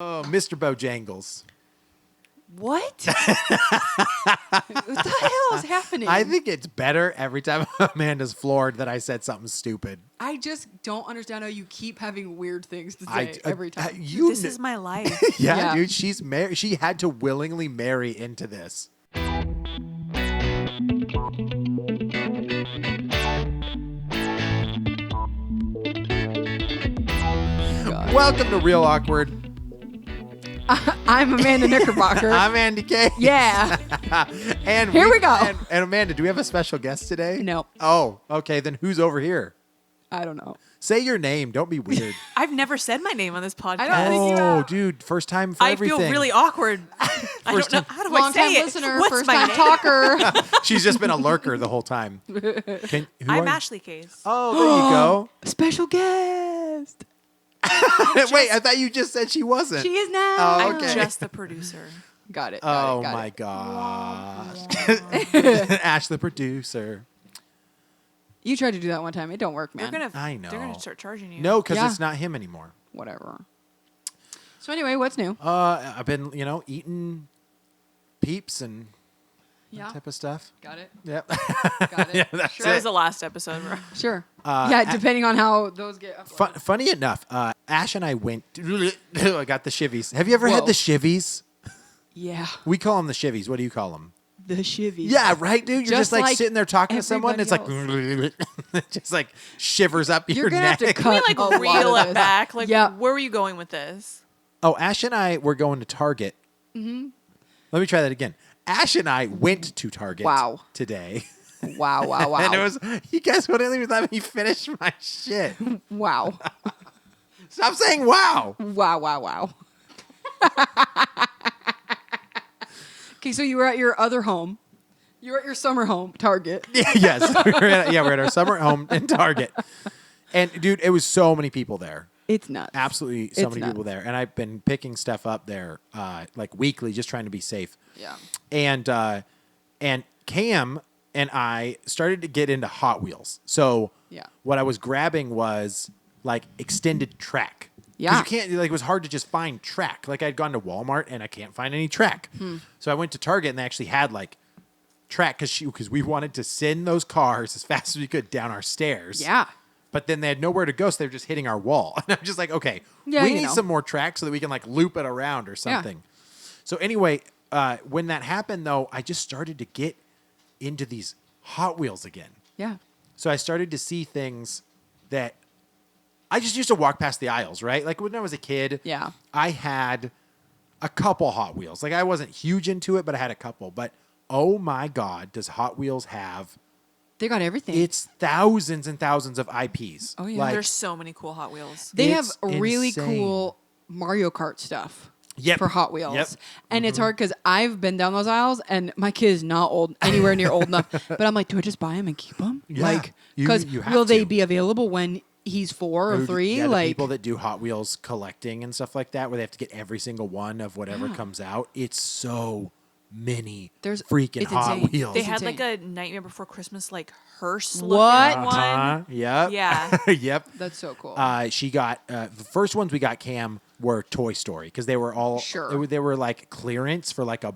Oh, Mr. Bojangles. What? What the hell is happening? I think it's better every time Amanda's floored that I said something stupid. I just don't understand how you keep having weird things to say every time. This is my life. Yeah, dude, she's married. She had to willingly marry into this. God. Welcome to Real Awkward. I'm Amanda Knickerbocker. I'm Andy K. Yeah. And Here we go. And Amanda, do we have a special guest today? No. Oh, okay. Then who's over here? I don't know. Say your name. Don't be weird. I've never said my name on this podcast. I don't think you have. Dude, first time for I everything. feel really awkward. I don't know. How do I Long time say it? listener, What's first my time name? talker. She's just been a lurker the whole time. I'm Ashley Case. Oh, there you go. Special guest. Wait, I thought you just said she wasn't. She is now. Oh, I'm okay. just the producer. Got it. Oh got my it. gosh. Ash the producer. You tried to do that one time. It don't work, man. I know. They're gonna start charging you. No, because Yeah. it's not him anymore. Whatever. So anyway, what's new? I've been, eating Peeps and that type of stuff. Got it. Yep. Got it. Yeah, that's That was it. the last episode. Sure. Uh, yeah, depending on how those get uploaded. Funny enough, Ash and I went. I got the shivvies. Have you ever had Whoa. the shivvies? Yeah. We call them the shivvies. What do you call them? The shivvies. Yeah, right, dude. You're just like sitting there talking to someone. It's like everybody just like shivers up You're your gonna neck. have to Can we cut like a lot reel of it this. back? Like, Yeah. where were you going with this? Oh, Ash and I were going to Target. Mm-hmm. Let me try that again. Ash and I went to Target Wow. today. Wow, wow, wow. And it was, you guys wouldn't even let me finish my shit. Wow. Stop saying wow. Wow, wow, wow. Okay, so you were at your other home. You were at your summer home, Target. Yes. We're at our summer home in Target. And dude, it was so many people there. It's nuts. Absolutely so It's many people nuts. there. And I've been picking stuff up there like weekly, just trying to be safe. Yeah. And Cam and I started to get into Hot Wheels. So Yeah. what I was grabbing was like extended track. 'Cause Yeah. you can't, like, it was hard to just find track. Like, I'd gone to Walmart and I can't find any track. So I went to Target and they actually had like track because we wanted to send those cars as fast as we could down our stairs. Yeah. But then they had nowhere to go, so they were just hitting our wall. And I'm just like, okay, Yeah, we you need know. some more track so that we can like loop it around or something. So anyway, when that happened though, I just started to get into these Hot Wheels again. Yeah. So I started to see things that I just used to walk past the aisles, right? Like when I was a kid, Yeah. I had a couple Hot Wheels. Like I wasn't huge into it, but I had a couple. But oh my God, does Hot Wheels have... They got everything. It's thousands and thousands of IPs. Oh, yeah. Like, There's so many cool Hot Wheels. they have it's really insane. cool Mario Kart stuff. Yep. For Hot Wheels. Yep. And it's hard because I've been down those aisles and my kid is not anywhere near old enough. But I'm like, do I just buy them and keep them? Yeah. Like, You because have will they to. be available when he's 4 or 3? Yeah, the like, people that do Hot Wheels collecting and stuff like that, where they have to get every single one of whatever comes out. It's so many freaking it's Hot insane. Wheels. They It's had insane. like a Nightmare Before Christmas like hearse What? looking one. Yep. Yeah. Yep. that's so cool. She got the first ones we got Cam were Toy Story because they were all Sure. they were like clearance for like $1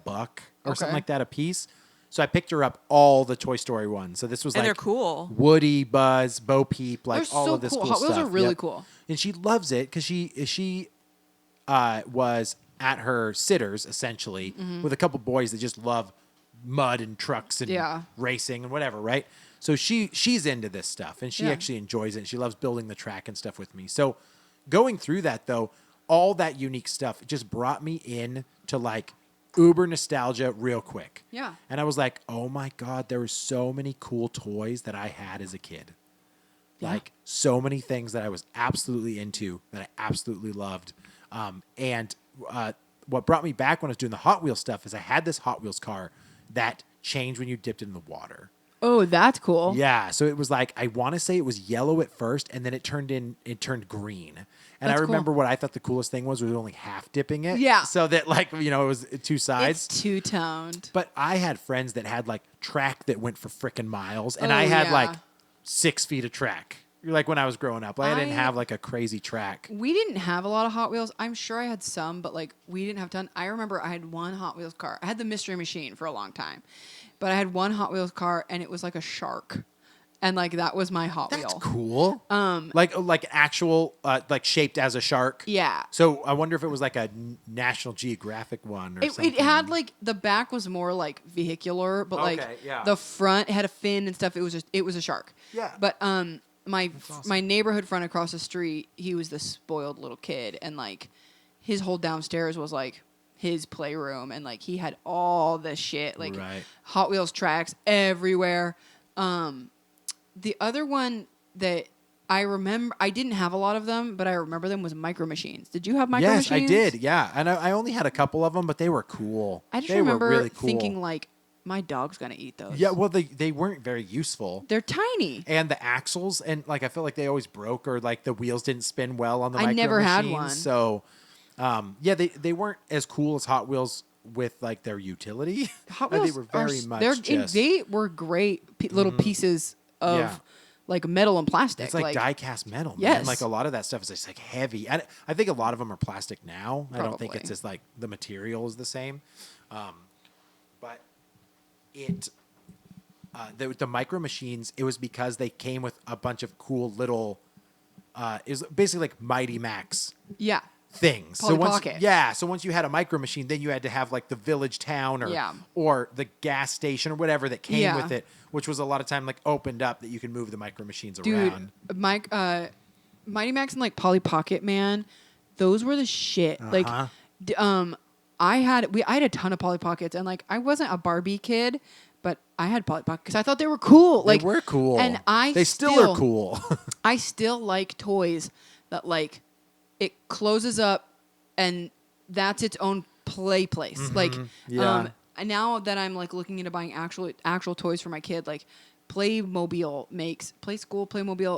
or something Okay. like that a piece. So I picked her up all the Toy Story ones. So this was And like they're cool. Woody, Buzz, Bo Peep, like They're all so of this cool. cool Hot Wheels stuff. are really Yep. cool. And she loves it because she was at her sitters essentially with a couple boys that just love mud and trucks and Yeah. racing and whatever, right? So she's into this stuff and she Yeah. actually enjoys it. And she loves building the track and stuff with me. So going through that though, all that unique stuff just brought me in to like uber nostalgia real quick. Yeah. And I was like, oh my God, there were so many cool toys that I had as a kid. Yeah. Like so many things that I was absolutely into that I absolutely loved. And what brought me back when I was doing the Hot Wheels stuff is I had this Hot Wheels car that changed when you dipped it in the water. oh, that's cool. Yeah, so it was like I want to say it was yellow at first, and then it turned green. And That's I cool. remember what I thought the coolest thing was only half dipping it. Yeah. So that like it was two sides. It's two-toned. But I had friends that had like track that went for frickin' miles, and Oh, I had yeah. like 6 feet of track. Like when I was growing up, like, I didn't I- have like a crazy track. We didn't have a lot of Hot Wheels. I'm sure I had some, but like we didn't have a ton. I remember I had one Hot Wheels car. I had the Mystery Machine for a long time, but I had one Hot Wheels car, and it was like a shark, and like that was my Hot That's Wheel. cool. Like actual like shaped as a shark. Yeah. So I wonder if it was like a National Geographic one or something. It had like the back was more like vehicular, but like Okay, yeah. the front had a fin and stuff. It was a shark. Yeah. But my awesome. my neighborhood friend across the street, he was the spoiled little kid, and like his whole downstairs was like his playroom, and like he had all this shit, like Right. Hot Wheels tracks everywhere. The other one that I remember, I didn't have a lot of them, but I remember them was Micro Machines. Did you have Micro Yes, Machines? I did. Yeah, and I only had a couple of them, but they were cool. I just they remember were really cool. thinking like, my dog's gonna eat those. Yeah, well, they weren't very useful. They're tiny. And the axles, and like I felt like they always broke, or like the wheels didn't spin well on the I Micro never had Machines. one. So, yeah, they weren't as cool as Hot Wheels with like their utility. Hot They Wheels were very much just. they were great little pieces of Yeah. like metal and plastic. It's like die cast metal, man. Yes. Like a lot of that stuff is just like heavy. I think a lot of them are plastic now. I don't think Probably. it's just like the material is the same. But it, the Micro Machines, it was because they came with a bunch of cool little, it was basically like Mighty Max Yeah. things. Polly once, Pocket. yeah. So once you had a Micro Machine, then you had to have like the village town Yeah. or the gas station or whatever that came Yeah. with it, which was a lot of time like opened up that you can move the Micro Machines Dude, around. Mighty Max and like Polly Pocket, man, those were the shit. Uh-huh. Like, I had a ton of Polly Pockets, and like I wasn't a Barbie kid, but I had Polly Pockets because I thought they were cool. Like They were cool. and they still are cool. I still like toys that like it closes up and that's its own play place. Like, Yeah. and now that I'm like looking into buying actual toys for my kid, like Playmobil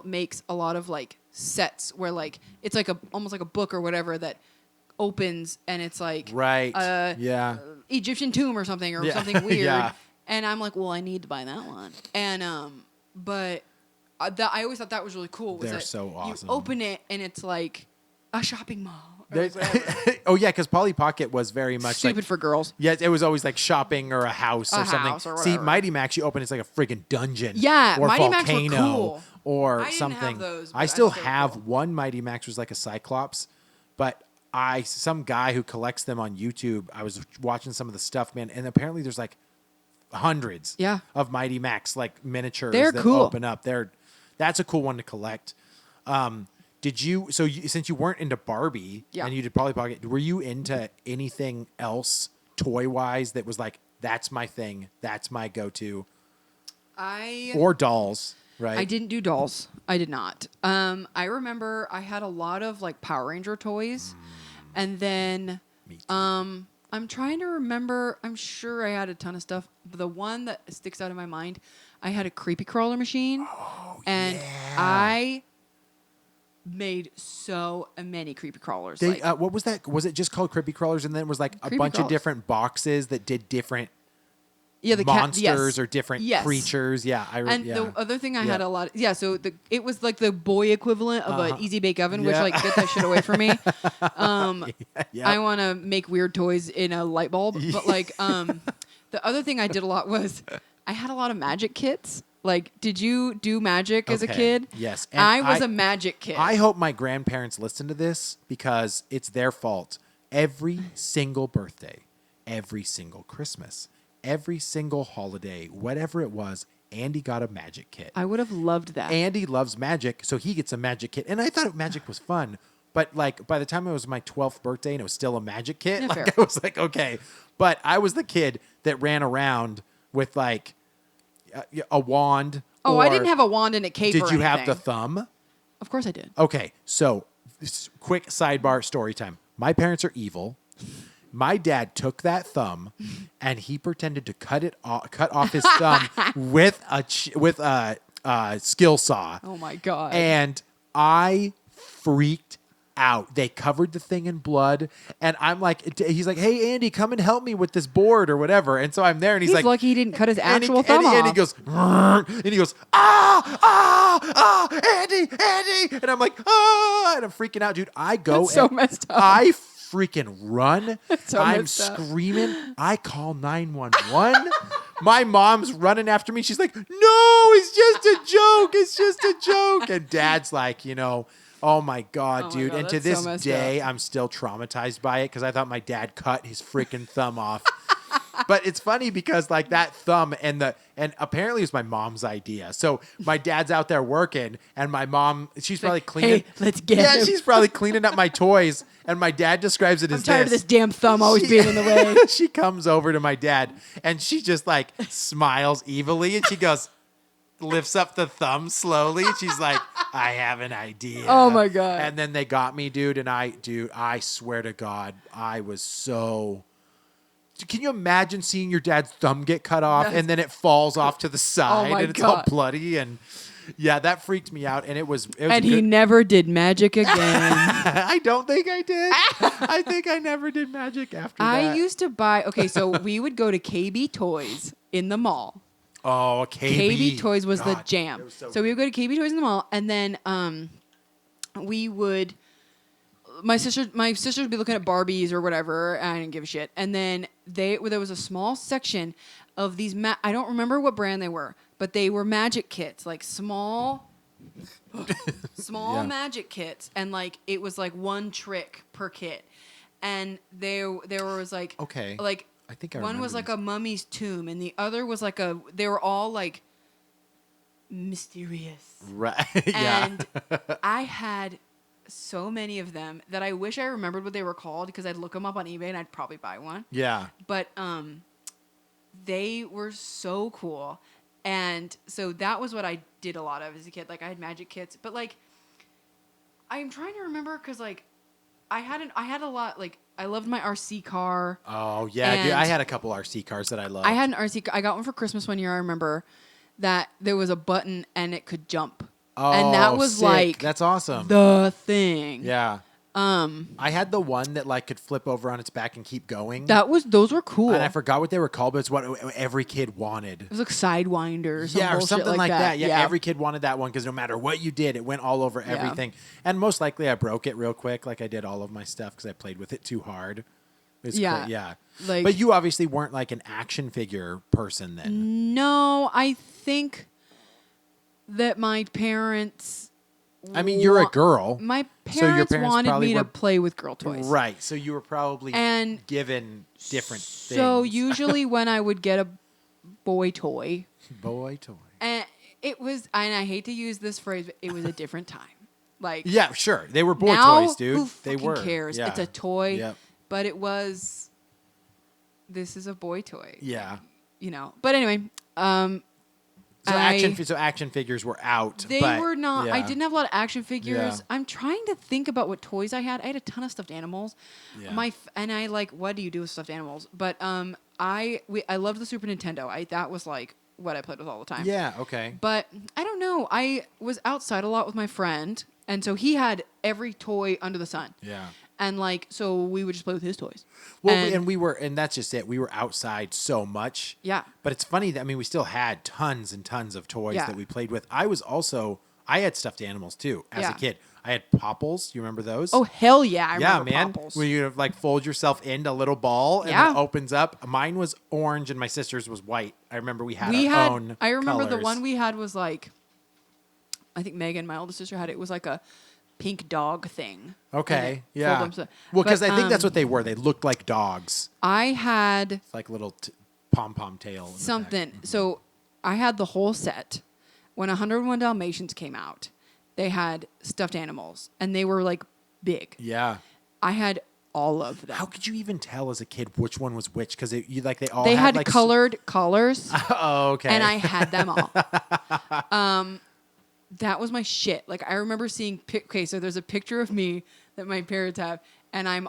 makes a lot of like sets where like it's like almost like a book or whatever that opens and it's like Right. Yeah. Egyptian tomb or something Yeah. something weird. Yeah. And I'm like, well, I need to buy that one. And but I always thought that was really cool. Was They're that so awesome. You open it and it's like a shopping mall. Or There's- whatever. oh yeah, because Polly Pocket was very much Stupid like, for girls. yeah, it was always like shopping or a house A or something. house or See, whatever. Mighty Max, you open it's like a friggin' dungeon. Yeah, or Mighty Max were volcano cool. or I didn't have something. those, but I I still thought they were have cool. one Mighty Max was like a Cyclops, but some guy who collects them on YouTube. I was watching some of the stuff, man, and apparently there's like hundreds Yeah. of Mighty Max like miniatures They're that cool. open up. That's a cool one to collect. Since you weren't into Barbie Yeah. and you did Polly Pocket, were you into anything else toy wise that was like, that's my thing, that's my go-to, or dolls, right? I didn't do dolls. I did not. I remember I had a lot of like Power Ranger toys, and then Me too. I'm trying to remember. I'm sure I had a ton of stuff. But the one that sticks out in my mind, I had a creepy crawler machine, and yeah. I made so many creepy crawlers. They, like, what was that? Was it just called Creepy Crawlers, and then it was like a Creepy bunch of Crawlers. different boxes that did different yeah, the monsters yes. or different Yes. creatures? Yeah, And yeah. the other thing I Yeah. had a lot. Yeah, so it was like the boy equivalent of an easy bake oven, which Yeah. like get that shit away from me. Yep. I want to make weird toys in a light bulb, but like the other thing I did a lot was I had a lot of magic kits. Like, did you do magic as a Okay. kid? Yes. And I was a magic kid. I hope my grandparents listen to this because it's their fault. Every single birthday, every single Christmas, every single holiday, whatever it was, Andy got a magic kit. I would have loved that. Andy loves magic, so he gets a magic kit. And I thought magic was fun. But like by the time it was my 12th birthday and it was still a magic kit, Yeah, like fair. I was like, okay. But I was the kid that ran around with like a wand. oh, I or- didn't have a wand and a cape. Did or you have the anything. thumb? Of course I did. Okay, so quick sidebar story time. My parents are evil. My dad took that thumb and he pretended to cut off his thumb with a skill saw, Oh my god. and I freaked out. They covered the thing in blood, and I'm like, he's like, "Hey, Andy, come and help me with this board or whatever." And so I'm there, and he's like, lucky he didn't cut his and actual thumb off. And he goes, and he goes, ah, Andy, and I'm like, and I'm freaking out, dude. I go, That's so and messed up. I freaking run. so I'm messed up. screaming. I call 911. My mom's running after me. She's like, "No, it's just a joke. It's just a joke." And Dad's like, oh my God, Oh my dude. God, And to that's so this messed day, I'm still traumatized by it because I thought my dad cut his freaking thumb off. But it's funny because like that thumb and apparently it was my mom's idea. So my dad's out there working and my mom, she's probably cleaning. "Hey, let's get him." she's probably cleaning up my toys. And my dad describes it as I'm tired of this damn thumb always being in the way. She comes over to my dad and she just like smiles evilly and she goes, lifts up the thumb slowly. And she's like, "I have an idea." Oh my God. And then they got me, dude. And I swear to God, I was so... Can you imagine seeing your dad's thumb get cut off and then it falls off to the side my and it's all God. bloody? And yeah, that freaked me out. And it was And a he good- never did magic again. I don't think I did. I think I never did magic after that. I used to buy, so we would go to KB Toys in the mall. Oh, KB Toys was the God, jam. it was so So we would go to KB Toys in the mall, and then we would. My sisters would be looking at Barbies or whatever. I didn't give a shit. And then there was a small section of these. I don't remember what brand they were, but they were magic kits, like small Yeah. magic kits, and like it was like one trick per kit, and there was like Okay. like I think I one was remember like a mummy's tomb, and the other was like they were all like mysterious. Right. Yeah. And I had so many of them that I wish I remembered what they were called because I'd look them up on eBay and I'd probably buy one. Yeah. But they were so cool. And so that was what I did a lot of as a kid. Like I had magic kits, but like I'm trying to remember because like I had a lot, like I loved my RC car. Oh yeah, dude. And I had a couple RC cars that I loved. I had an RC car. I got one for Christmas one year. I remember that there was a button and it could jump. Oh, and that was sick. like That's awesome. the thing. Yeah. I had the one that like could flip over on its back and keep going. Those were cool. And I forgot what they were called, but it's what every kid wanted. It was like Sidewinders. Yeah, or something like that. Yeah, yeah, every kid wanted that one because no matter what you did, it went all over everything. And most likely I broke it real quick, like I did all of my stuff because I played with it too hard. It's Yeah. yeah. Like- but you obviously weren't like an action figure person then. No, I think that my parents. I mean, you're a girl. My So your parents, parents wanted probably me were- to play with girl toys. Right. So you were probably And given different things. So usually when I would get a boy toy, boy toy. and it was, and I hate to use this phrase, but it was a different time. Like Yeah, sure. They were boy now, toys, dude. who They fucking were. cares? Yeah. It's a toy, Yep. but it was. This is a boy toy. Yeah. But anyway, So I- action figures were out. They but, were not. I yeah. didn't have a lot of action figures. Yeah. I'm trying to think about what toys I had. I had a ton of stuffed animals. Yeah. And I like, what do you do with stuffed animals? But I loved the Super Nintendo. That was like what I played with all the time. Yeah. Okay. But I don't know. I was outside a lot with my friend, and so he had every toy under the sun. Yeah. And like, so we would just play with his toys. Well, and that's just it. We were outside so much. Yeah. But it's funny that we still had tons and tons of toys Yeah. that we played with. I had stuffed animals too as Yeah. a kid. I had popples. You remember those? Oh hell yeah! I yeah, remember man. Popples. Where you like fold yourself into a little ball and Yeah. it opens up. Mine was orange and my sister's was white. I remember we had our own. I remember the colors. one we had was like, I think Megan, my older sister, had it. It was like a pink dog thing. Okay. And it Yeah. folded up. Well, because But, I think that's what they were. They looked like dogs. I had It's like little pom pom tail. in the back. something. So I had the whole set. When 101 Dalmatians came out, they had stuffed animals, and they were like big. Yeah. I had all of them. How could you even tell as a kid which one was which? Because they all They had like colored collars, Oh, okay. and I had them all. That was my shit. Like I remember seeing. Okay, so there's a picture of me that my parents have, and I'm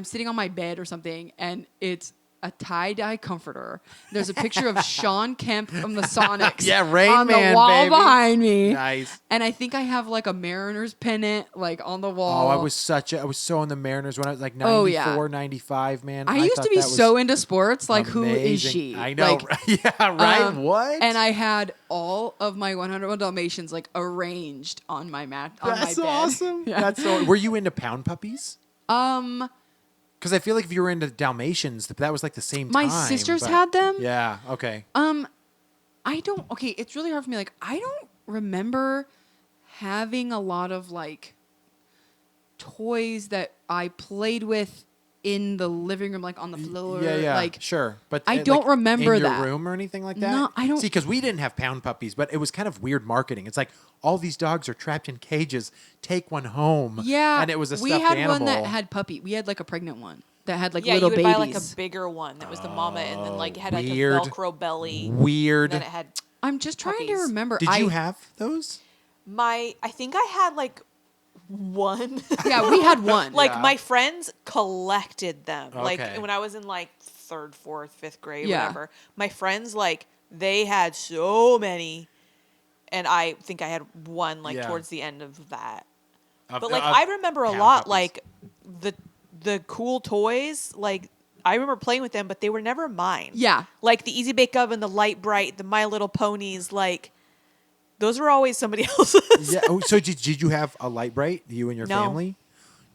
sitting on my bed or something, and it's a tie-dye comforter. There's a picture of Sean Kemp from the Sonics Yeah, Rain on Man, the wall baby. behind me. Nice. And I think I have like a Mariners pennant like on the wall. Oh, I was so on the Mariners when I was like 94, Oh, yeah. 95, man. I used thought to be that was so into sports. Like, who is amazing. she? I know. Like, yeah, right? What? And I had all of my 101 Dalmatians like arranged on my mat on That's my bed. awesome. Yeah. That's so. Were you into pound puppies? Because I feel like if you were into Dalmatians, that was like the same My time. sisters but- had them. Yeah. Okay. I don't. Okay, it's really hard for me. Like, I don't remember having a lot of like toys that I played with in the living room, like on the floor. Yeah. Like, sure. But I don't remember in your that. room or anything like that. No, I don't- See, because we didn't have pound puppies, but it was kind of weird marketing. It's like all these dogs are trapped in cages. Take one home. yeah, And it was a we stuffed had animal. one that had puppy. We had like a pregnant one that had like Yeah, little you would babies. buy like a bigger one that was the mama, and then like it had like a weird. Velcro belly. Weird. And then it had I'm just trying to puppies. remember. Did you have those? I think I had like one. Yeah, we had one. Like Yeah. my friends collected them. Like Okay. when I was in like 3rd, 4th, 5th grade, Yeah. whatever. My friends like they had so many, and I think I had one like Yeah. towards the end of that. Of- But like of I remember a pound lot puppies. like the cool toys. Like I remember playing with them, but they were never mine. Yeah. Like the Easy Bake Oven, the Lite Brite, the My Little Ponies. Like those were always somebody else's. Yeah. Oh, so did you have a Lite Brite? You and your No. family?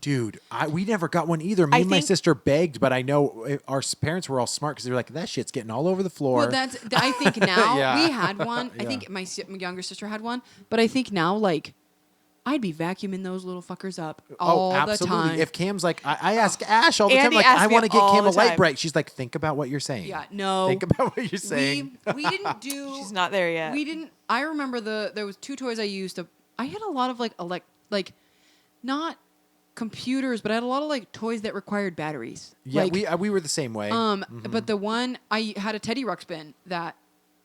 Dude, we never got one either. Me I and my think- sister begged, but I know our parents were all smart because they were like, "That shit's getting all over the floor." Well, I think now Yeah. we had one. I Yeah. think my younger sister had one, but I think now like I'd be vacuuming those little fuckers up all the time. If Cam's like, I ask Ash all the time, Andy like, asks I me want to get all Cam a the Lite time. Brite. She's like, think about what you're saying. Yeah, no. Think about what you're saying. we didn't do. She's not there yet. We didn't. I remember there was 2 toys I used to. I had a lot of like not computers, but I had a lot of like toys that required batteries. Yeah, Like, we were the same way. But the one I had a Teddy Ruxpin that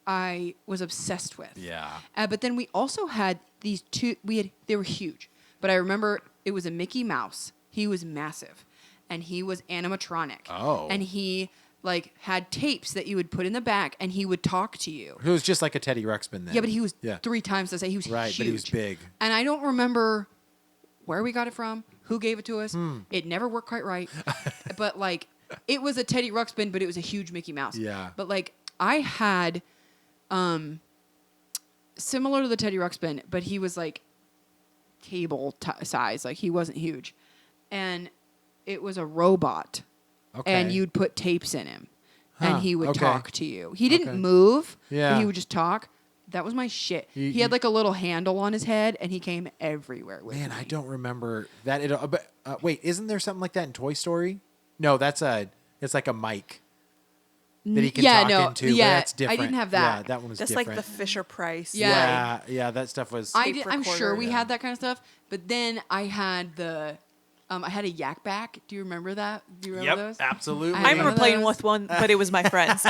I was obsessed with. Yeah. But then we also had these 2. They were huge, but I remember it was a Mickey Mouse. He was massive, and he was animatronic. Oh. And he like had tapes that you would put in the back, and he would talk to you. It was just like a Teddy Ruxpin then. Yeah, but he was Yeah. 3 times the size. He was Right, huge. but he was big. And I don't remember where we got it from, who gave it to us. It never worked quite right. But like, it was a Teddy Ruxpin, but it was a huge Mickey Mouse. Yeah. But like, I had, similar to the Teddy Ruxpin, but he was like table size. Like he wasn't huge, and it was a robot. Okay. And you'd put tapes in him, Huh, and he would okay. talk to you. He didn't Okay. move, Yeah. but he would just talk. That was my shit. He had like a little handle on his head, and he came everywhere with Man, me. I don't remember that. But wait, isn't there something like that in Toy Story? No, it's like a mic that he can Yeah, talk no, into. yeah, but that's I different. didn't have that. Yeah, that one was That's different. like the Fisher Price. Yeah. yeah, that stuff was. Tape I'm sure recorder. we Yeah. had that kind of stuff, but then I had I had a Yak Back. Do you remember that? Do you remember those? absolutely. I I remember One of playing those. with one, but it was my friend's.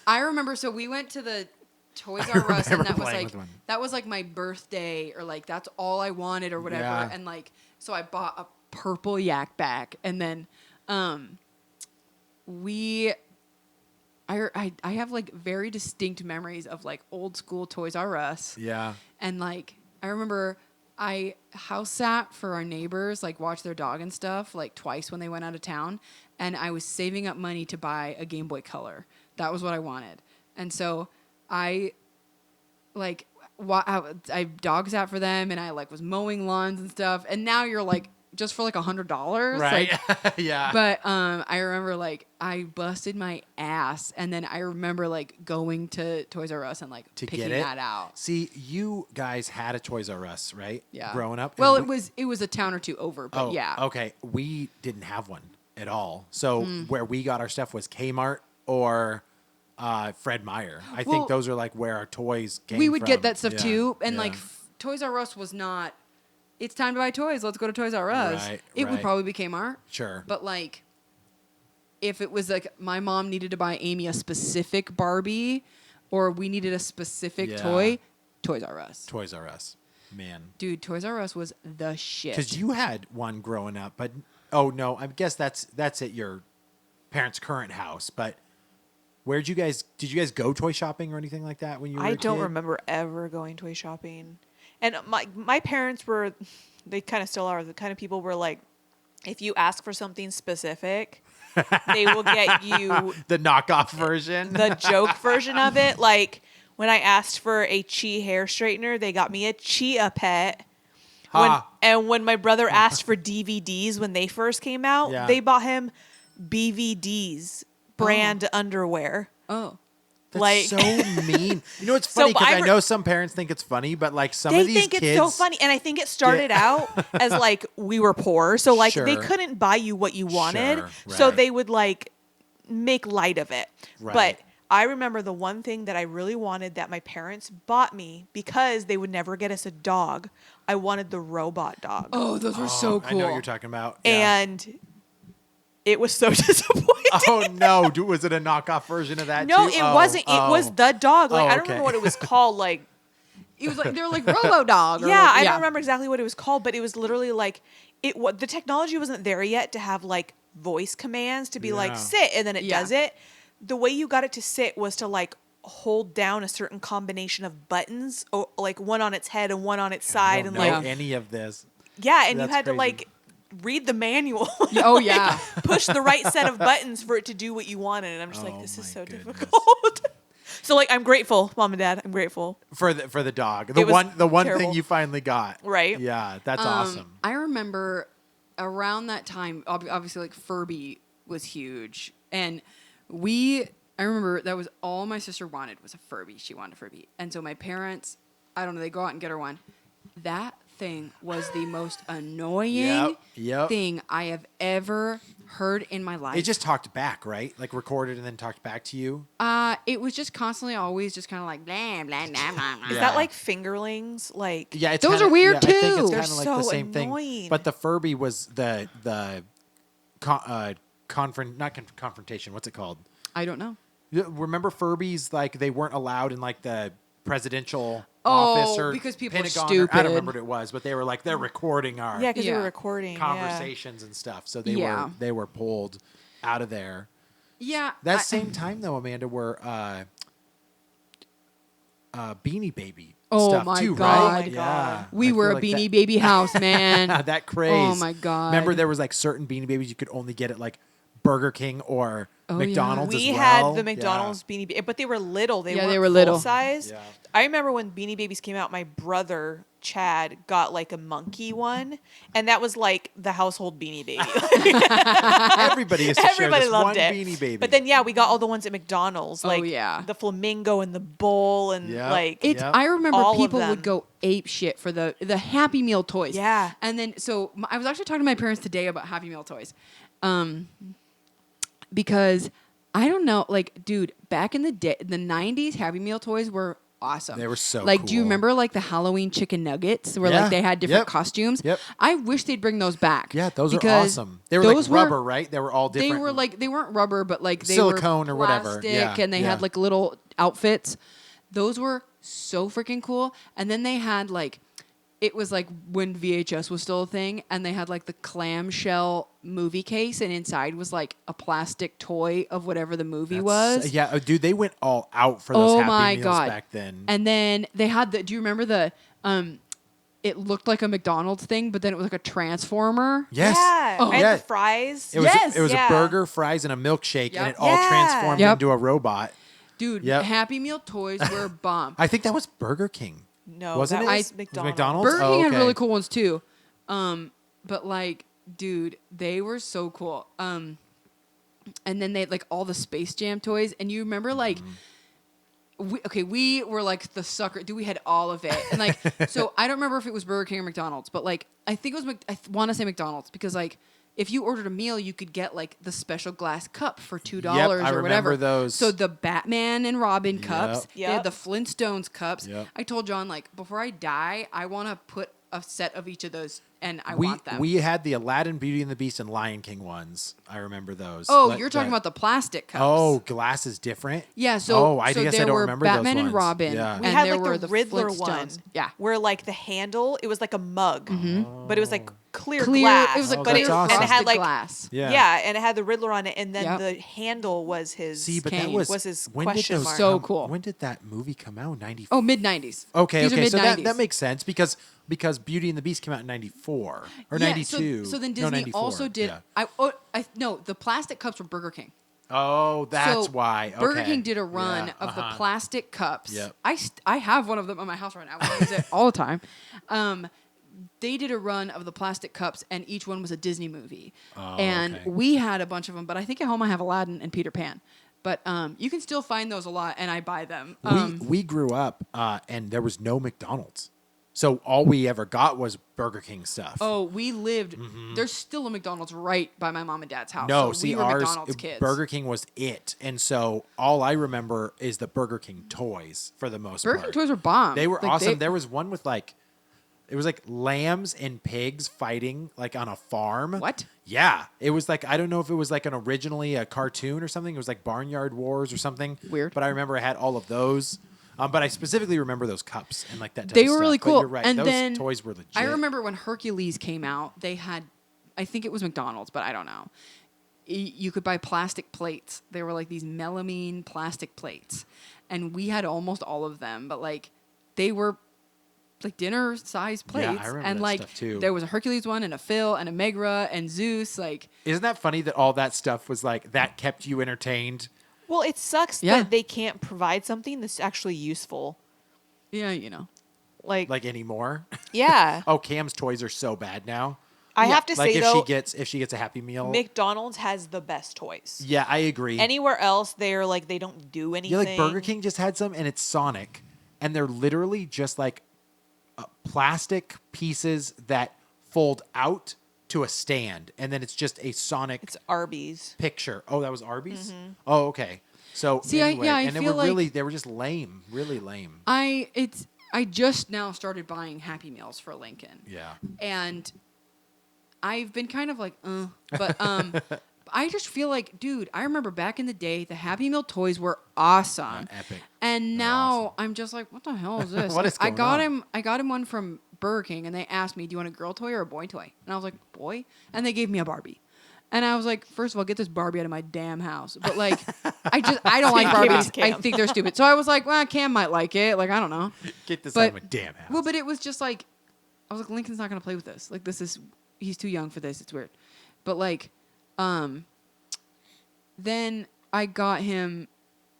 I remember. So we went to the Toys R Us, and remember that was playing like with one. that was like my birthday, or like that's all I wanted, or whatever. Yeah. And like, so I bought a purple Yak Back, and then I have like very distinct memories of like old school Toys R Us. Yeah. And like, I remember I house sat for our neighbors, like watch their dog and stuff, like twice when they went out of town. And I was saving up money to buy a Game Boy Color. That was what I wanted. And so I like, I dog sat for them, and I like was mowing lawns and stuff. And now you're like, just for like $100. Right. Like, yeah. but I remember like I busted my ass, and then I remember like going to Toys R Us and like to picking get it that out. See, you guys had a Toys R Us, right? Yeah. Growing up. Well, And it was a town or 2 over, but yeah. Okay. We didn't have one at all. So where we got our stuff was Kmart or Fred Meyer. I Well, think those are like where our toys came We would from. get that stuff Yeah, too, and yeah. like Toys R Us was not. It's time to buy toys. Let's go to Toys R Us. Right, it would right. probably be Kmart. Sure. But like, if it was like my mom needed to buy Amy a specific Barbie, or we needed a specific Yeah. toy, Toys R Us. Toys R Us, man. Dude, Toys R Us was the shit. Because you had one growing up, but oh no, I guess that's at your parents' current house. But did you guys go toy shopping or anything like that when you were a I kid? don't remember ever going toy shopping. And my parents were, they kind of still are, the kind of people where like, if you ask for something specific, they will get you the knockoff version. the joke version of it. Like when I asked for a Chi hair straightener, they got me a Chia pet. When my brother asked for DVDs when they first came out, Yeah. they bought him BVDs brand underwear. Oh. That's like so mean. You know, it's funny because I know some parents think it's funny, but like some they of these think kids, it's so funny, and I think it started out as like we were poor, so like they Sure. couldn't buy you what you wanted, Sure, so right. they would like make light of it. Right. But I remember the one thing that I really wanted that my parents bought me because they would never get us a dog. I wanted the robot dog, Oh, those were so cool. I know what you're talking about. Yeah. and it was so disappointing. Oh no, was it a knockoff version of that? No, too? it wasn't. It was the dog. Like Oh, I don't okay. remember what it was called. Like It was like they're like Robo Dog. Or yeah, like, I don't remember exactly what it was called, but it was literally like the technology wasn't there yet to have like voice commands to be like Yeah. sit and then it Yeah. does it. The way you got it to sit was to like hold down a certain combination of buttons, or like one on its head and one on its I side, don't and know like Yeah. any of this. yeah, and That's you had to crazy. like read the manual. Oh Like, yeah. push the right set of buttons for it to do what you wanted, and I'm just Oh, like, this is my so goodness. difficult. So like, I'm grateful, Mom and Dad. I'm grateful. For the dog, It was the one terrible. thing you finally got, Right. Yeah, that's awesome. I remember around that time, obviously, like Furby was huge, and I remember that was all my sister wanted was a Furby. She wanted a Furby, and so my parents, I don't know, they go out and get her one. That thing was the most annoying Yep. thing I have ever heard in my life. It just talked back, right? Like recorded and then talked back to you. It was just constantly, always, just kind of like blah blah blah blah. blah. Is that like fingerlings? Like Yeah, it's Those kinda- are weird, I think it's too. kind They're of like so the same annoying. thing. But the Furby was the confrontation. What's it called? I don't know. Remember Furbies? Like they weren't allowed in like the presidential Oh, office or because people are Pentagon. I stupid. don't remember what it was, but they were like they're recording our yeah, because they Yeah. were recording conversations and stuff. So they Yeah. were pulled out of there. Yeah, That same time though, Amanda, were Beanie Baby Oh, stuff my too, God. right? Oh, my Yeah, God. we I were a feel like Beanie that- Baby house, man. that craze. Oh, my God. Remember there was like certain Beanie Babies you could only get at like Burger King or Oh, yeah. McDonald's We as well. had the Yeah. McDonald's Beanie Baby, but they were little. They Yeah, weren't they were little. full size. Yeah. I remember when Beanie Babies came out, my brother Chad got like a monkey one, and that was like the household Beanie Baby. Everybody used to share Everybody this loved one it. Beanie Baby. But then yeah, we got all the ones at McDonald's, Oh, like yeah. the flamingo and the bull, and Yep. like It's. Yep. I remember All of people them. would go ape shit for the Happy Meal toys. Yeah. And then I was actually talking to my parents today about Happy Meal toys, because I don't know, like, dude, back in the day, the '90s, Happy Meal toys were awesome. They were so like. Do you cool. remember like the Halloween chicken nuggets where Yeah. like they had different Yep. costumes? Yep. I wish they'd bring those back. yeah, those are because awesome. They were those like rubber, right? They were all different. They were like they weren't rubber, but like they Silicone were or whatever. plastic, Yeah, and they yeah. had like little outfits. Those were so freaking cool. And then they had like, it was like when VHS was still a thing, and they had like the clamshell movie case, and inside was like a plastic toy of whatever the movie was. Yeah, dude, they went all out for those Oh Happy my Meals God. back then. And then they had the. Do you remember the? It looked like a McDonald's thing, but then it was like a transformer. yes. yeah, Oh. and Yeah. the fries. It was Yes. it was Yeah. a burger, fries, and a milkshake, Yep. and it all Yeah. transformed Yep. into a robot. Dude, Yep. Happy Meal toys were bomb. I think that was Burger King. No, Wasn't that it? was Was McDonald's. McDonald's? Burger Oh, King had okay. really cool ones too. But like, dude, they were so cool. And then they had like all the Space Jam toys. And you remember like, we were like the sucker. Dude, we had all of it. And like, so I don't remember if it was Burger King or McDonald's, but like, I think it was, I want to say McDonald's because like, if you ordered a meal, you could get like the special glass cup for $2 I or whatever. remember those. So the Batman and Robin cups, they Yep. had the Flintstones cups. Yep. I told John like before I die, I want to put a set of each of those and I want them. We had the Aladdin, Beauty and the Beast, and Lion King ones. I remember those. Oh, you're talking about the plastic cups. Oh, glass is different. Yeah, so I guess I there don't were remember Batman those and ones. Robin. Yeah. We And had there like were the the Riddler Flintstones. one. Yeah. Where like the handle, it was like a mug, but it was like clear Clear. glass. It was like but that's it, awesome. and it had frosted like glass. Yeah. and it had the Riddler on it, and then Yep. the handle was his. See, but that Cane. was his when did question those mark. So cool. When did that movie come out? 90. Oh, mid-90s. Okay, These are okay. So mid-90s. that makes sense because Beauty and the Beast came out in 94 or Yeah, 92. So then No, Disney 94. also did. Yeah. No, the plastic cups were Burger King. Oh, that's So why. Okay. Burger King did a run Yeah, of the uh-huh. plastic cups. Yep. I have one of them in my house right now. I use it all the time. They did a run of the plastic cups, and each one was a Disney movie. Oh, and okay. we had a bunch of them, but I think at home I have Aladdin and Peter Pan. But you can still find those a lot, and I buy them. We grew up and there was no McDonald's. So all we ever got was Burger King stuff. Oh, we lived. There's still a McDonald's right by my mom and dad's house. No, so see, we were ours, McDonald's kids. Burger King was it. And so all I remember is the Burger King toys for the most Burger part. King toys were bomb. They were Like, awesome. There was one with it was like lambs and pigs fighting like on a farm. What? Yeah. It was like, I don't know if it was like originally a cartoon or something. It was like Barnyard Wars or something. Weird. But I remember I had all of those. But I specifically remember those cups and like that type They of were stuff. really But cool. you're right. And Those then toys were legit. I remember when Hercules came out, they had, I think it was McDonald's, but I don't know. You could buy plastic plates. They were like these melamine plastic plates. And we had almost all of them, but like they were like dinner size plates. I remember and that like stuff, too. there was a Hercules one and a Phil and a Megra and Zeus. Like Isn't that funny that all that stuff was like, that kept you entertained? Well, it sucks Yeah. that they can't provide something that's actually useful. yeah, you know. Like Anymore? yeah. Oh, Cam's toys are so bad now. I Yeah. have to Like say if though, she gets a Happy Meal. McDonald's has the best toys. Yeah, I agree. Anywhere else, they're like they don't do anything. Yeah, like Burger King just had some, and it's Sonic, and they're literally just like plastic pieces that fold out to a stand, and then it's just a Sonic It's Arby's. picture. Oh, that was Arby's. Oh, okay. So See, anyway, I and they feel were like- really they were just lame, really lame. I just now started buying Happy Meals for Lincoln. Yeah. And I've been kind of like, but I just feel like, dude, I remember back in the day, the Happy Meal toys were awesome. Epic. And They're now awesome. I'm just like, what the hell is this? What Like, is going on? I got him one from Burger King, and they asked me, do you want a girl toy or a boy toy? And I was like, boy. And they gave me a Barbie. And I was like, first of all, get this Barbie out of my damn house. But like, I don't like Give it Barbies. to I Cam. think they're stupid. So I was like, well, Cam might like it. Like, I don't know. Get this But- out of my damn house. Well, but it was just like, I was like, Lincoln's not gonna play with this. Like, he's too young for this. It's weird. But like, then I got him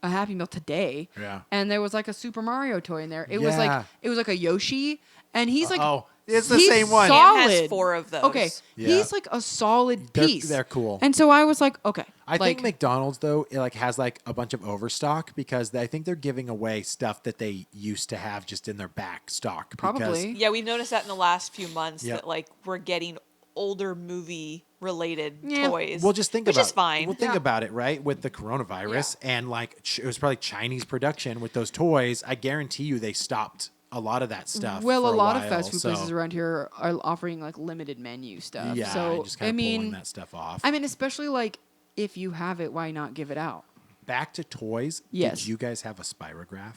a Happy Meal today. Yeah. And there was like a Super Mario toy in there. It was Yeah. like a Yoshi, and he's like, oh, it's the he's same one. Solid. Cam has 4 of those. Okay, Yeah. he's like a solid piece. They're cool. And so I was like, okay, I like, think McDonald's though it like has like a bunch of overstock because I think they're giving away stuff that they used to have just in their back stock. because- Probably. Yeah, we noticed that in the last few months Yep. that like we're getting older movie related Yeah. toys. Well, just think which about is fine. Well, think Yeah. about it, right? With the coronavirus and like it was probably Chinese production with those toys. I guarantee you they stopped a lot of that stuff. well, for a lot while, of fast food so- places around here are offering like limited menu stuff. Yeah, so and just kind I of pulling mean, that stuff off. I mean, especially like if you have it, why not give it out? Back to toys. Yes. Did you guys have a spirograph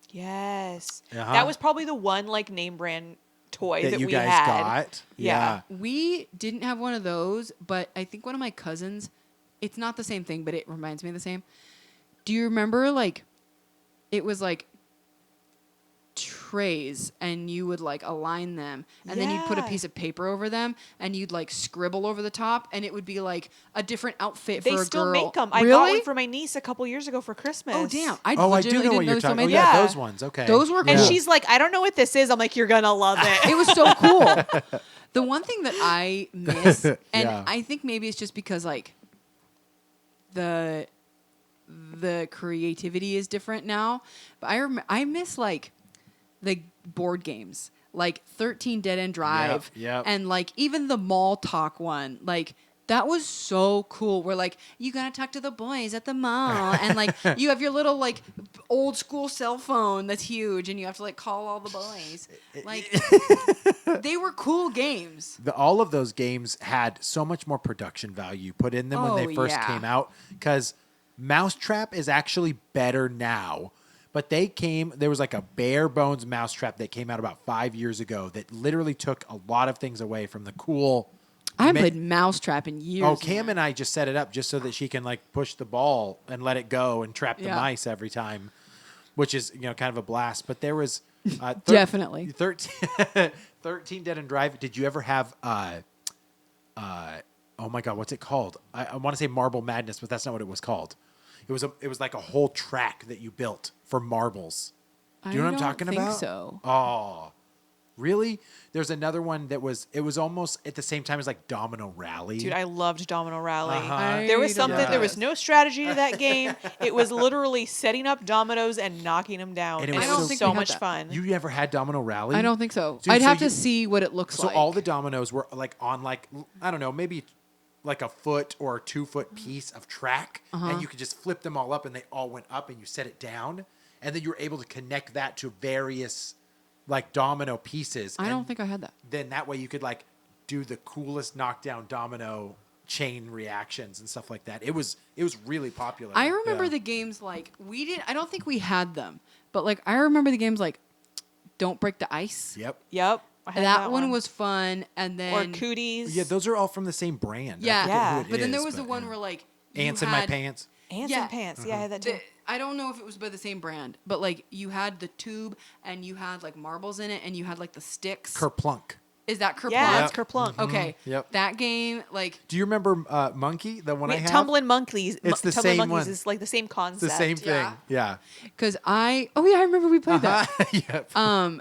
Yes. Uh-huh. That was probably the one like name brand toy that you we guys had. got? Yeah. We didn't have one of those, but I think one of my cousins, it's not the same thing, but it reminds me of the same. Do you remember like it was like trays and you would like align them and then you'd put a Yeah. piece of paper over them and you'd like scribble over the top and it would be like a different outfit They for a still girl. make them. I Really? got one for my niece a couple years ago for Christmas. Oh damn! Oh, I do legitimately know what didn't you're they still talking. Oh, made yeah, that. those ones. Okay. Those were And cool. she's like, I don't know what this is. I'm like, you're gonna love it. It was so cool. The one thing that I miss, and Yeah. I think maybe it's just because like the creativity is different now, but I miss like the board games, like 13 Dead End Drive, Yep. and like even the Mall Talk one, like. That was so cool. We're like, you gotta talk to the boys at the mall, and like you have your little like old school cell phone that's huge, and you have to like call all the boys. Like they were cool games. All of those games had so much more production value put in them when they first yeah. came out, because Mousetrap is actually better now. But there was like a bare bones Mousetrap that came out about 5 years ago that literally took a lot of things away from the cool. I haven't played Mousetrap in years. Oh, Cam and I just set it up just so that she can like push the ball and let it go and trap the mice every time, which is, kind of a blast. But there was Definitely 13 Dead and Drive. Did you ever have oh my God, what's it called? I want to say Marble Madness, but that's not what it was called. It was like a whole track that you built for marbles. Do you know what I'm talking about? I don't think so. Oh, really? There's another one it was almost at the same time as like Domino Rally. Dude, I loved Domino Rally. Uh-huh. There was something. There was Yes. no strategy to that game. It was literally setting up dominoes and knocking them down. And And it it was was so- so we had much that. fun. You never had Domino Rally? I don't think so. Dude, I'd so have to you- see what it looks So like. all the dominoes were like on like, I don't know, maybe like a foot or a 2 foot piece of track, and you could just flip them all up and they all went up, and you set it down, and then you were able to connect that to various like domino pieces. I and don't think I had that. Then that way you could like do the coolest knockdown domino chain reactions and stuff like that. It was really popular. I remember Yeah. the games like I don't think we had them, but like I remember the games like Don't Break the Ice. Yep. Yep. I had That one was fun, and then Or Cooties. Yeah, those are all from the same brand. I Yeah, forget who it but then is, there was the but, one yeah. where like you Ants in my had- pants. Ants Yeah. and Pants. Yeah, I had that too. I don't know if it was by the same brand, but like you had the tube and you had like marbles in it, and you had like the sticks. Kerplunk. Is that Kerplunk? Yeah, Yep. that's Kerplunk. Okay. Yep. That game, like Do you remember Monkey, the one I have? Tumbling Monkeys. It's the Tumbling same Monkeys one. is like the same It's concept. the same thing. Yeah. Yeah. because I remember we played that. Yep.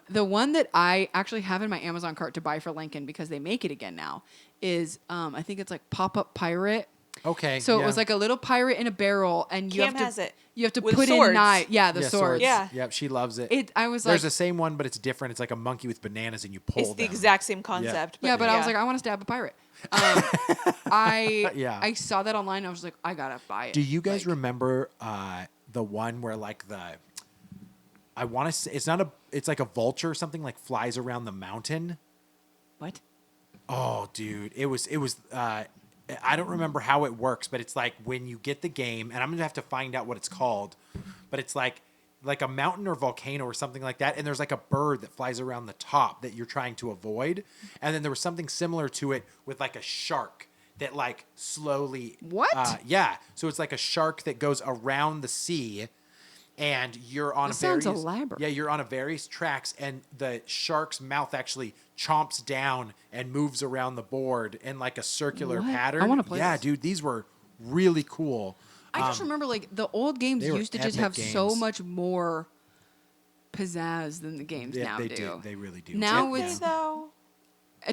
The one that I actually have in my Amazon cart to buy for Lincoln because they make it again now is I think it's like Pop Up Pirate. Okay. So yeah. it was like a little pirate in a barrel, and you Cam have to has it. you have to With put swords. in knife. Yeah, the Yeah, swords. Yeah. Yep, she loves it. I was There's like, the same one, but it's different. It's like a monkey with bananas, and you pull It's the them. exact same concept. yeah, but I was like, I want to stab a pirate. Yeah. I saw that online. I was like, I gotta buy it. Do you guys Like, remember the one where like I want to say it's like a vulture or something like flies around the mountain? what? Oh, dude, it was. I don't remember how it works, but it's like when you get the game, and I'm gonna have to find out what it's called, but it's like a mountain or volcano or something like that, and there's like a bird that flies around the top that you're trying to avoid, and then there was something similar to it with like a shark that like slowly. What? Yeah, so it's like a shark that goes around the sea. And you're on This sounds various, elaborate. Yeah, you're on a various tracks, and the shark's mouth actually chomps down and moves around the board in like a circular What? pattern. I wanna play Yeah, this. dude, these were really cool. I just remember like the old games they were used to just epic have so games. much more pizzazz than the games Yeah, now they do. They really do. Now Yeah. it's- though.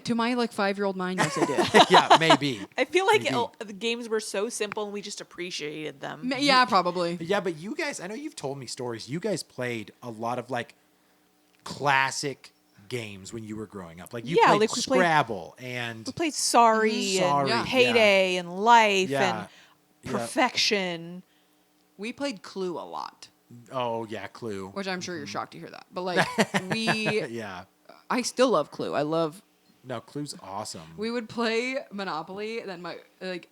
To my like 5-year-old mind, yes, I did. Yeah, maybe. I feel like Maybe. the games were so simple and we just appreciated them. Yeah, probably. Yeah, but you guys, I know you've told me stories. You guys played a lot of like classic games when you were growing up. Like you Yeah, played like we played- Scrabble and We played Sorry, Mhm. Sorry, and yeah. Payday and Life Yeah. and Yeah. Perfection. We played Clue a lot, oh yeah, Clue. which I'm sure you're shocked to hear that. But like we, Yeah. I still love Clue. I love. No, Clue's awesome. We would play Monopoly. Then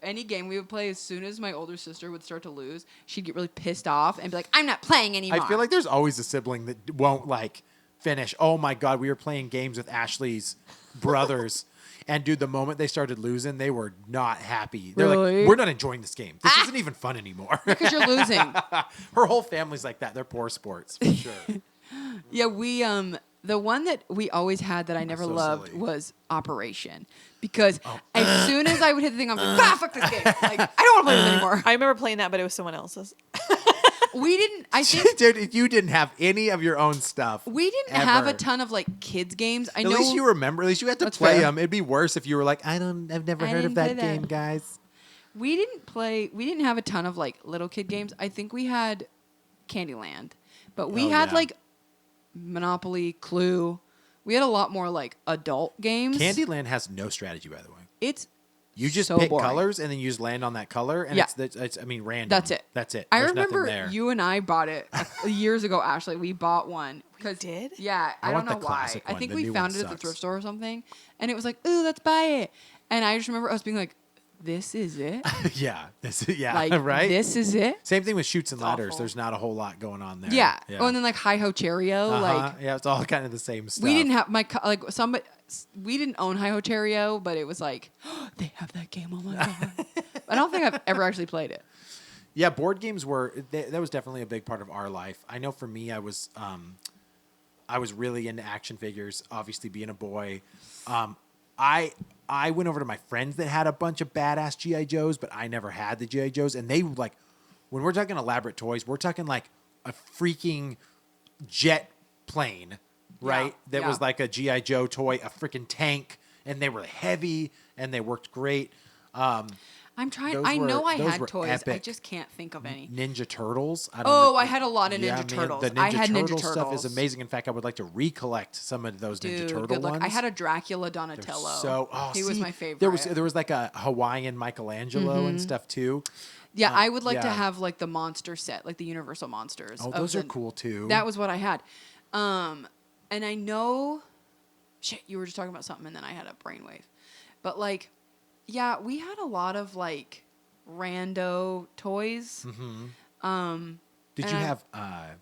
any game we would play, as soon as my older sister would start to lose, she'd get really pissed off and be like, "I'm not playing anymore." I feel like there's always a sibling that won't like finish. Oh my God, we were playing games with Ashley's brothers, and dude, the moment they started losing, they were not happy. They're Really? like, "We're not enjoying this game. This isn't even fun anymore." because you're losing. Her whole family's like that. They're poor sports for sure. Yeah, we the one that we always had that I never so loved silly. was Operation, because as soon as I would hit the thing, I'm like, "Ah, fuck this game! Like, I don't want to play this anymore." I remember playing that, but it was someone else's. We didn't. I think Dude, you didn't have any of your own stuff. we didn't have a ever. ton of like kids games. I At know. least you remember. At least you had to That's play fair. them. It'd be worse if you were like, I've never I heard of didn't that play that. game, guys. We didn't have a ton of like little kid games. I think we had Candyland, but we Oh, had yeah. like Monopoly, Clue. We had a lot more like adult games. Candyland has no strategy, by the way. It's You just so pick boring. colors and then you just land on that color, and Yeah. it's I mean random. That's it. That's it. I There's remember nothing there. you and I bought it years ago. Ashley, we bought one. did? Yeah, I I want don't the know why. classic I one. think The we new found one it at the sucks. thrift store or something, and it was like, "Ooh, let's buy it." And I just remember us being like, "This is it." yeah. Yeah. Like, right. this is it. Same thing with Chutes and Ladders. awful. There's not a whole lot going on there. Yeah. Oh, and then like Hi Ho Chereo, like yeah, it's all kind of the same stuff. we didn't have we didn't own Hi Ho Chereo, but it was like they have that game. Oh my god! I don't think I've ever actually played it. Yeah, board games that was definitely a big part of our life. I know for me, I was really into action figures. Obviously, being a boy, I went over to my friends that had a bunch of badass GI Joes, but I never had the GI Joes, and they like when we're talking elaborate toys, we're talking like a freaking jet plane, right? That yeah. was like a GI Joe toy, a freaking tank, and they were heavy and they worked great. I'm trying. Those I know were- I those had were toys. I epic. just can't think of any. Ninja Turtles. I don't Oh, know. I had a lot of Ninja Yeah, man, Turtles. The Ninja I had Ninja Turtle stuff is Turtles. amazing. In fact, I would like to recollect some of those Ninja Dude, Turtle good luck. ones. I had a Dracula They're Donatello. he was my favorite. There was like a Hawaiian Michelangelo and stuff too. Yeah, I would like to yeah. have like the monster set, like the Universal monsters. Oh, of those are the- cool too. That was what I had. And I know, shit, you were just talking about something, and then I had a brainwave. But like, yeah, we had a lot of like rando toys. Did and you I- have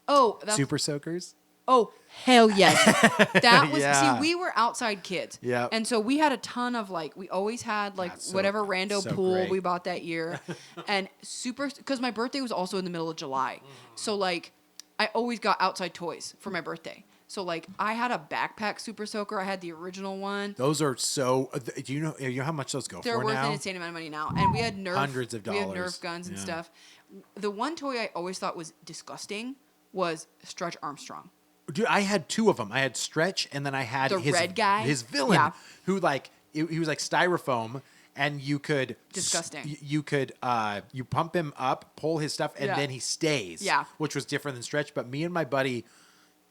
Oh, that's, Super Soakers? Oh, hell yes. That was Yeah. see, we were outside kids. Yep. And so we had a ton of like we always had like That's so- whatever rando so pool great. we bought that year. And super cuz my birthday was also in the middle of July. So like I always got outside toys for my birthday. So like I had a backpack Super Soaker. I had the original one. Those are so. Do you know how much those go They're for worth now? an insane amount of money now. And we had Nerf Hundreds of We had dollars. Nerf guns and Yeah. stuff. The one toy I always thought was disgusting was Stretch Armstrong. Dude, I had two of them. I had Stretch, and then I had The his red guy? his villain, Yeah. who like he was like styrofoam, and you could Disgusting. You could you pump him up, pull his stuff, and Yeah. then he stays. Yeah. which was different than Stretch. But me and my buddy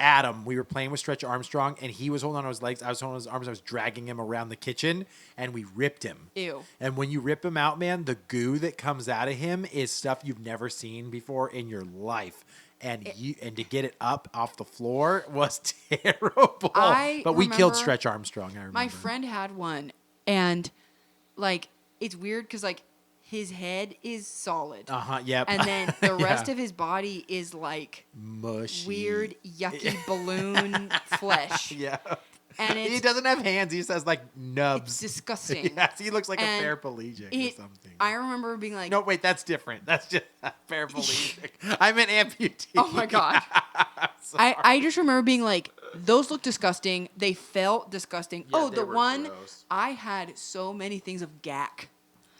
Adam, we were playing with Stretch Armstrong, and he was holding on to his legs. I was holding on his arms. I was dragging him around the kitchen, and we ripped him. Ew. And when you rip him out, man, the goo that comes out of him is stuff you've never seen before in your life. And to get it up off the floor was terrible. But we killed remember Stretch Armstrong. I remember. My friend had one, and like it's weird because like his head is solid, Yep. and then the rest Yeah. of his body is like mushy, weird, yucky balloon flesh, Yeah. and He it's doesn't have hands. He just has like nubs. disgusting. Yes, he looks like And a paraplegic or it- something. I remember being like, No, wait, that's different. That's just paraplegic. I meant amputee. oh my god. I just remember being like, those look disgusting. They felt disgusting. Yeah, oh, they the were one gross. I had so many things of gack.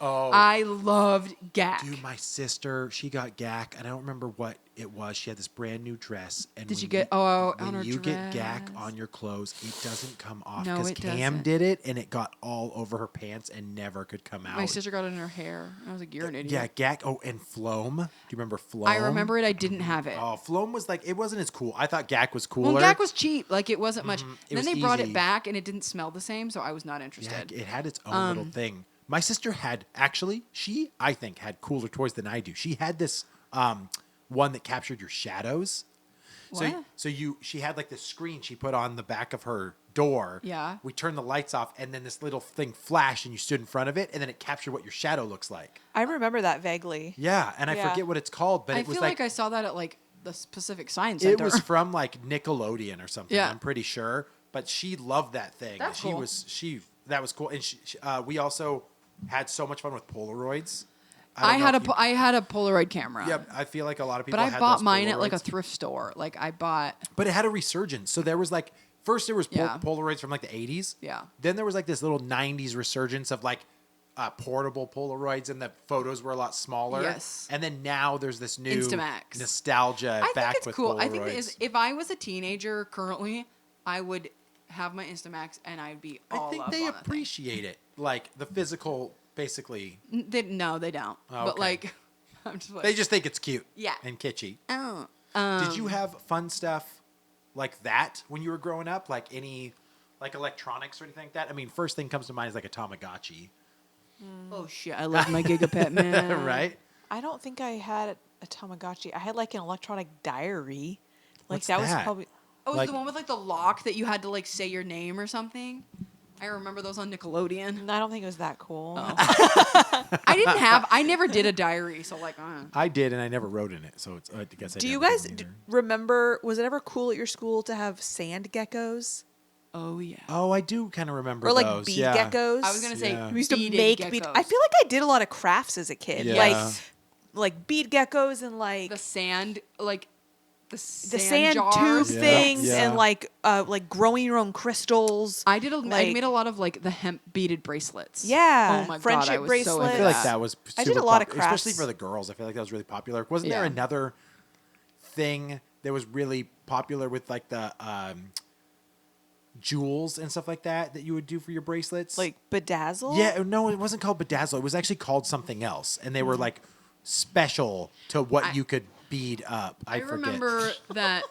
Oh, I loved gack. dude, my sister, she got gack, and I don't remember what it was. She had this brand new dress, and Did when you get- oh, when on her you get gack dress? on your clothes, it doesn't come off No, because it Cam doesn't. did it, and it got all over her pants and never could come out. My sister got it in her hair. And I was like, you're an idiot. Yeah, gack. Oh, and Floam. Do you remember Floam? I remember it. I didn't have it. Oh, Floam was like, it wasn't as cool. I thought gack was cooler. Well, gack was cheap. Like, it wasn't much. It Then was they brought easy. it back, and it didn't smell the same, so I was not Yeah, interested. it had its own little thing. My sister had I think had cooler toys than I do. She had this one that captured your shadows. What? She had like this screen she put on the back of her door. Yeah. We turned the lights off, and then this little thing flashed, and you stood in front of it, and then it captured what your shadow looks like. I remember that vaguely. Yeah, and I Yeah. forget what it's called, but I it was feel like I saw that at, like, the Pacific Science it Center. was from like Nickelodeon or something. Yeah. I'm pretty sure, but she loved that thing. That's she cool. that was cool, and we also had so much fun with Polaroids. I don't know if I had a Polaroid camera. Yeah, I feel like a lot of people. But I had bought those mine at, like, a Polaroids. thrift store. Like, I bought... But it had a resurgence. So there was like first there was Yeah. Polaroids from like the 80s. Yeah. Then there was like this little 90s resurgence of like portable Polaroids, and the photos were a lot smaller. Yes. And then now there's this new Instamax. nostalgia I back think it's with cool. Polaroids. I think it is, if I was a teenager currently, I would have my Instamax and I'd be all I think up they on that thing. appreciate it, like the physical. Basically, No, they don't. Oh, But okay. like, I'm just like, they just think it's cute. Yeah. And kitschy. oh. Did you have fun stuff like that when you were growing up? Like any, like electronics or anything like that? I mean, first thing comes to mind is like a Tamagotchi. Oh shit, I love my Gigapet, man. Right? I don't think I had a Tamagotchi. I had like an electronic diary. Like What's that was that? probably. Oh, Like- it's the one with like the lock that you had to like say your name or something. I remember those on Nickelodeon. I don't think it was that cool. I never did a diary, so like, I did, and I never wrote in it, so it's. I guess I. Do you never guys did either. remember? Was it ever cool at your school to have sand geckos oh yeah. Oh, I do kind of remember or like those. bead yeah. geckos? I was gonna say Yeah. We used to beaded make geckos. bead. I feel like I did a lot of crafts as a kid, Yeah. like bead geckos and like the sand, like the sand jars. tube Yeah. things Yeah. and like growing your own crystals. I like- made a lot of like the hemp beaded bracelets. Yeah, Oh my friendship god, I was bracelets. so I into feel like that. that was. I did super a lot of especially crafts. for the girls. I feel like that was really popular. Wasn't there Yeah. another thing that was really popular with like the jewels and stuff like that you would do for your bracelets? Like bedazzle. Yeah, no, it wasn't called bedazzle. It was actually called something else, and they were like special to what you could bead up. I forget. remember that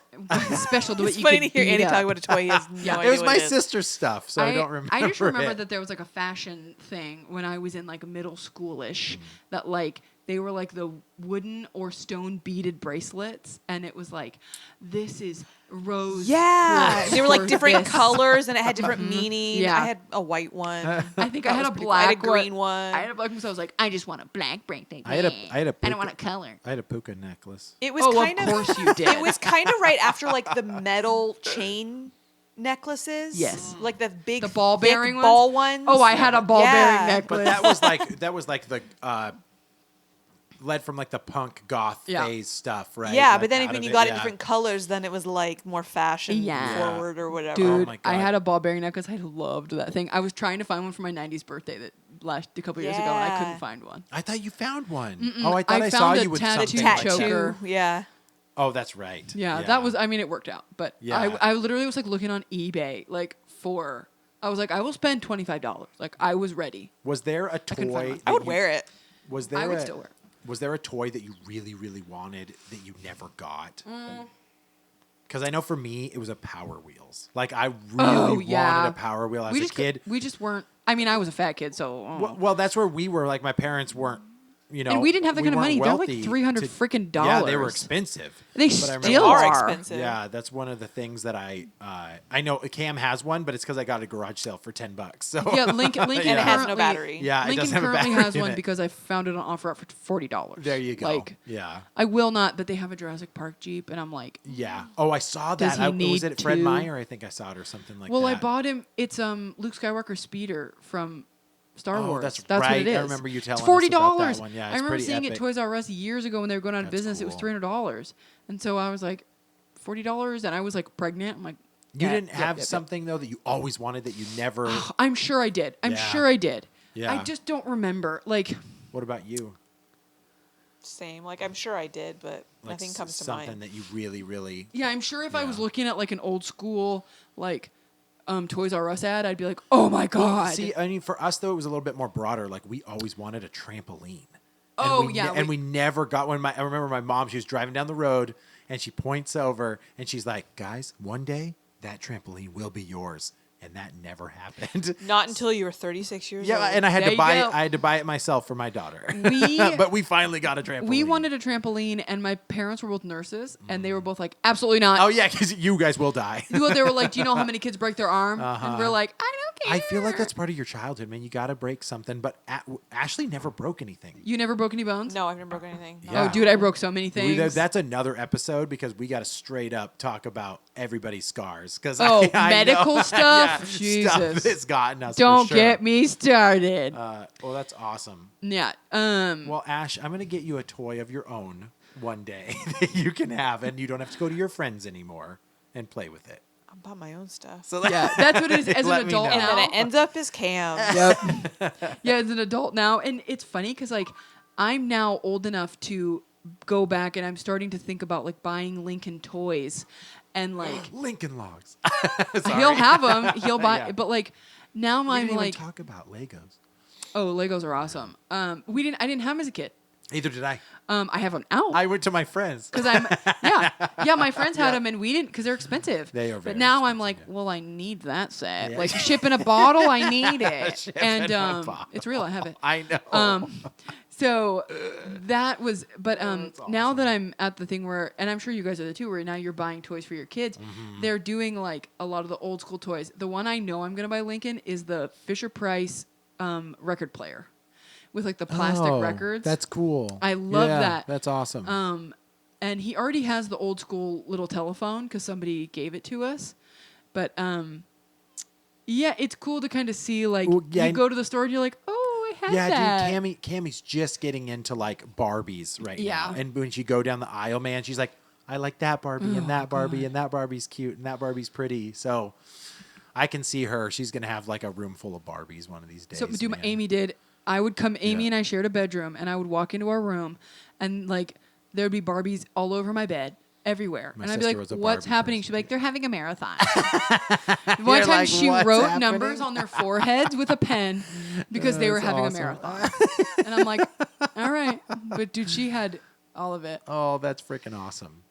special to what It's you funny could to hear bead Andy up. talk about a toy he has no Yeah. idea It was what my it is. sister's stuff, so I don't remember. I just remember it. that there was like a fashion thing when I was in like middle schoolish Mm. that like they were like the wooden or stone beaded bracelets, and it was like this is rose. Yeah, quartz they were like for different this. colors and it had different meaning. Yeah. I had a white one. I think I That had was a pretty cool. I had a black green one. I had a black one, so I was like, I just want a black bracelet. I had a I don't puka- want a color. I had a puka necklace. It was Oh, kind of course you did. It was kind of right after like the metal chain necklaces. Yes. like the big The ball thick bearing ones? ball ones. Oh, I had a ball Yeah. bearing necklace. But that was like the led from like the punk goth Yeah. phase stuff, right? Yeah, Like, but then out when of you it, got it yeah. in different colors, then it was like more fashion Yeah. forward or whatever. Dude, my I God. had a ball bearing necklace. I loved that thing. I was trying to find one for my 90's birthday that lasted a couple years ago, and I Yeah. couldn't find one. I thought you found one. Oh, I thought I I, saw found a you with tattoo something like tattoo. that. choker. Yeah. Oh, that's right. Yeah, that was. I mean, it worked out, but Yeah. I literally was like looking on eBay like for. I was like, I will spend $25. Like I was ready. Was there a couldn't find toy? one. I would wear it. Was there? I would a, still wear it. Was there a toy that you really, really wanted that you never got? Mm. Because I know for me, it was a Power Wheels. Like I Oh, really yeah. wanted a Power Wheel as a kid. We just weren't. I mean, I was a fat kid, so. Well, that's where we were. Like my parents weren't. You know, And we didn't have that kind of weren't money. They're like wealthy $300 to- freaking Yeah, they were dollars. expensive. They But I remember- still Are are. expensive. Yeah, that's one of the things that I know Cam has one, but it's because I got a garage sale for $10. So Yeah, Lincoln And it has no currently- battery. Yeah, it Lincoln doesn't have a currently battery has in one it. because I found it on offer for $40. There you go. Like, yeah, I will not, but they have a Jurassic Park Jeep, and I'm like, yeah. Oh, I saw Does that. he Was need it Fred to? Meyer? I think I saw it or something like well, that. I bought him. It's Luke Skywalker speeder from Star Oh, Wars. that's what right. it is. I remember you telling it's us $40. about that one. Yeah, I it's remember pretty seeing it epic. at Toys R Us years ago when they were going out of That's business. It was cool. $300, and so I was like, $40, and I was like pregnant. I'm like, You yeah, didn't yep, have yep, yep. something though that you always wanted that you never. I'm sure I did. I'm Yeah. sure I did. Yeah. I just don't remember. Like, What about you? Same. Like I'm sure I did, but Like nothing comes to something mind. that you really, really. yeah, I'm sure if I was Yeah. looking at like an old school like Toys R Us ad, I'd be like, oh my god. Well, see, I mean, for us though, it was a little bit more broader. Like we always wanted a trampoline. Oh, we yeah, and we never got one. I remember my mom. She was driving down the road, and she points over, and she's like, "Guys, one day that trampoline will be yours." And that never happened. Not until you were 36 years Yeah, old. and I had There to you buy go. it. I had to buy it myself for my daughter. We- but we finally got a trampoline. we wanted a trampoline, and my parents were both nurses, and they were both like, absolutely not. Oh yeah, because you guys will die. Well, they were like, do you know how many kids break their arm? And we're like, I don't care. I feel like that's part of your childhood, man. You got to break something. But Ashley never broke anything. You never broke any bones? No, I've never broken anything. No. Yeah. Oh, dude, I broke so many things. That's another episode because we got to straight up talk about everybody's scars. Because Oh, I medical know. stuff? Yeah, Jesus. stuff that's gotten us. Don't for sure. get me started. Well, that's awesome. Yeah. Well, Ash, I'm gonna get you a toy of your own one day that you can have, and you don't have to go to your friends anymore and play with it. I bought my own stuff. So Yeah, that's what it is as Let an me adult know. And now. then it ends up as Cam. Yep. Yeah, as an adult now, and it's funny because like I'm now old enough to go back, and I'm starting to think about like buying Lincoln toys, and like Lincoln Logs. he'll have them, he'll buy, Yeah. but like now We I'm didn't even like, talk about Legos. oh, Legos are awesome. I didn't have them as a kid. Either did I. I have them out. I went to my friends. Because my friends had them and we didn't because they're expensive. They are very But now I'm expensive, like, well, I need that set. Yeah. Like shipping a bottle, I need it. Ship And in a bottle. it's real, I have it. I know. So that was, but that's now awesome. that I'm at the thing where, and I'm sure you guys are the too, where now you're buying toys for your kids. Mm-hmm. They're doing like a lot of the old school toys. The one I know I'm gonna buy Lincoln is the Fisher Price record player with like the plastic records. That's cool. I love that. That's awesome. And he already has the old school little telephone because somebody gave it to us. But yeah, it's cool to kind of see like Well, yeah, you go to the store and you're like, oh, I have Yeah, that. dude, Cammy's just getting into like Barbies right Yeah. now. And when she go down the aisle, man, she's like, I like that Barbie and that Barbie and that Barbie's cute and that Barbie's pretty. So I can see her. She's gonna have like a room full of Barbies one of these days. So man. Amy did. I would come. Amy Yeah. and I shared a bedroom, and I would walk into our room, and like there would be Barbies all over my bed, everywhere. My And I'd be sister like, was a "What's Barbie happening?" person, She'd be like, too. "They're having a marathon." One time like, she "What's wrote happening?" numbers on their foreheads with a pen because they were That's having awesome. a marathon. And I'm like, "All right," but dude, she had all of it. Oh, that's freaking awesome.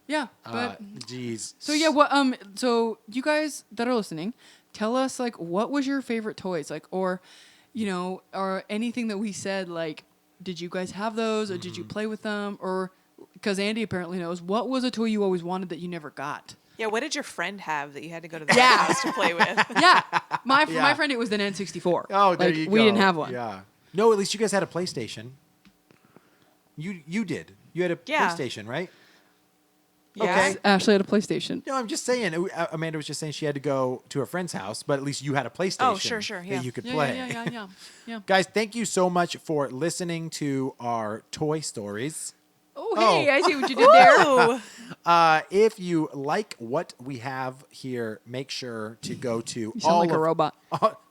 Yeah, but Jeez. so yeah, what so you guys that are listening, tell us like what was your favorite toys? Like or or anything that we said like did you guys have those or did you play with them or cuz Andy apparently knows what was a toy you always wanted that you never got? Yeah, what did your friend have that you had to go to the Yeah. house to play with? Yeah. My Yeah. friend it was an N64. Oh, there like, you go. We didn't have one. Yeah. No, at least you guys had a PlayStation. You did. You had a Yeah. PlayStation, right? Yeah. Okay. Ashley had a PlayStation. No, I'm just saying. Amanda was just saying she had to go to a friend's house, but at least you had a PlayStation. Oh, sure, yeah. That you could Yeah, play. yeah. Guys, thank you so much for listening to our toy stories. Oh, hey, Oh. I see what you did there. Ooh. If you like what we have here, make sure to go to You sound like a robot.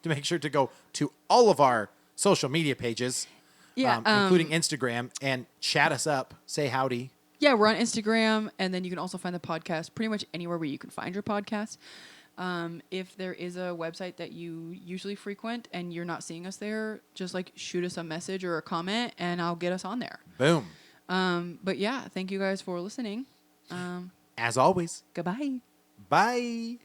To make sure to go to all of our social media pages, Yeah, including Instagram, and chat us up. Say howdy. Yeah, we're on Instagram, and then you can also find the podcast pretty much anywhere where you can find your podcast. If there is a website that you usually frequent and you're not seeing us there, just like shoot us a message or a comment, and I'll get us on there. Boom. But yeah, thank you guys for listening. As always. Goodbye. Bye.